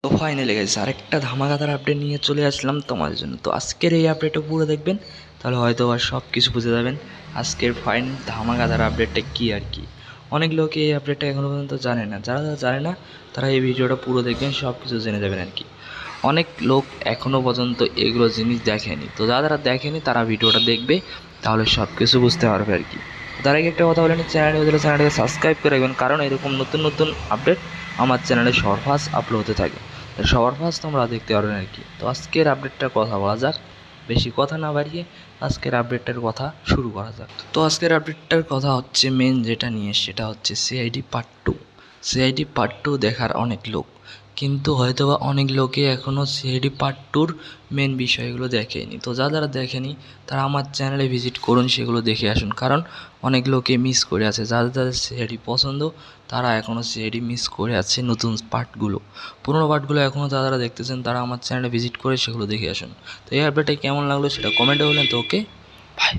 তো finally guys আরেকটা ধামাকাদার update নিয়ে চলে আসলাম তোমাদের জন্য। তো আজকের এই আপডেটটা পুরো দেখবেন, তাহলে হয়তো আর সব কিছু বুঝে যাবেন আজকের ফাইন ধামাকাদার আপডেটটা কী আর কি। অনেক লোক এই আপডেটটা এখনও পর্যন্ত জানে না, যারা যারা জানে না তারা এই ভিডিওটা পুরো দেখবেন, সব কিছু জেনে যাবেন আর কি। অনেক লোক এখনও পর্যন্ত এগুলো জিনিস দেখেনি, তো যারা যারা দেখেনি তারা ভিডিওটা দেখবে, তাহলে সব কিছু বুঝতে পারবে আর কি। তার আগে একটা কথা বলেন, চ্যানেলটাকে সাবস্ক্রাইব করে রাখবেন, কারণ এরকম নতুন নতুন আপডেট আমার চ্যানেলে সবার ফার্স্ট আপলোড হতে থাকে, সবার ফার্স্ট তোমরা দেখতে পারবেন আর কি। তো আজকের আপডেটটার কথা বলা যাক, বেশি কথা না বাড়িয়ে আজকের আপডেটটার কথা শুরু করা যাক। তো আজকের আপডেটটার কথা হচ্ছে মেন যেটা নিয়ে, সেটা হচ্ছে সিআইডি পার্ট 2। সিআইডি পার্ট 2 দেখার অনেক লোক, কিন্তু হয়তোবা অনেক লোকে এখনও সিআইডি পার্ট 2-র মেন বিষয়গুলো দেখেনি। তো যারা দেখেনি তারা আমার চ্যানেলে ভিজিট করুন, সেগুলো দেখে আসুন, কারণ অনেক লোকে মিস করে আছে। যাদের যাদের সিআইডি পছন্দ তারা এখনও সিআইডি মিস করে আছে নতুন পার্টগুলো। পুরোনো পার্টগুলো এখনও যারা দেখতেছেন তারা আমার চ্যানেলে ভিজিট করে সেগুলো দেখে আসুন। তো এই আপডেটটা কেমন লাগলো সেটা কমেন্টে বললেন। তো ওকে, বাই।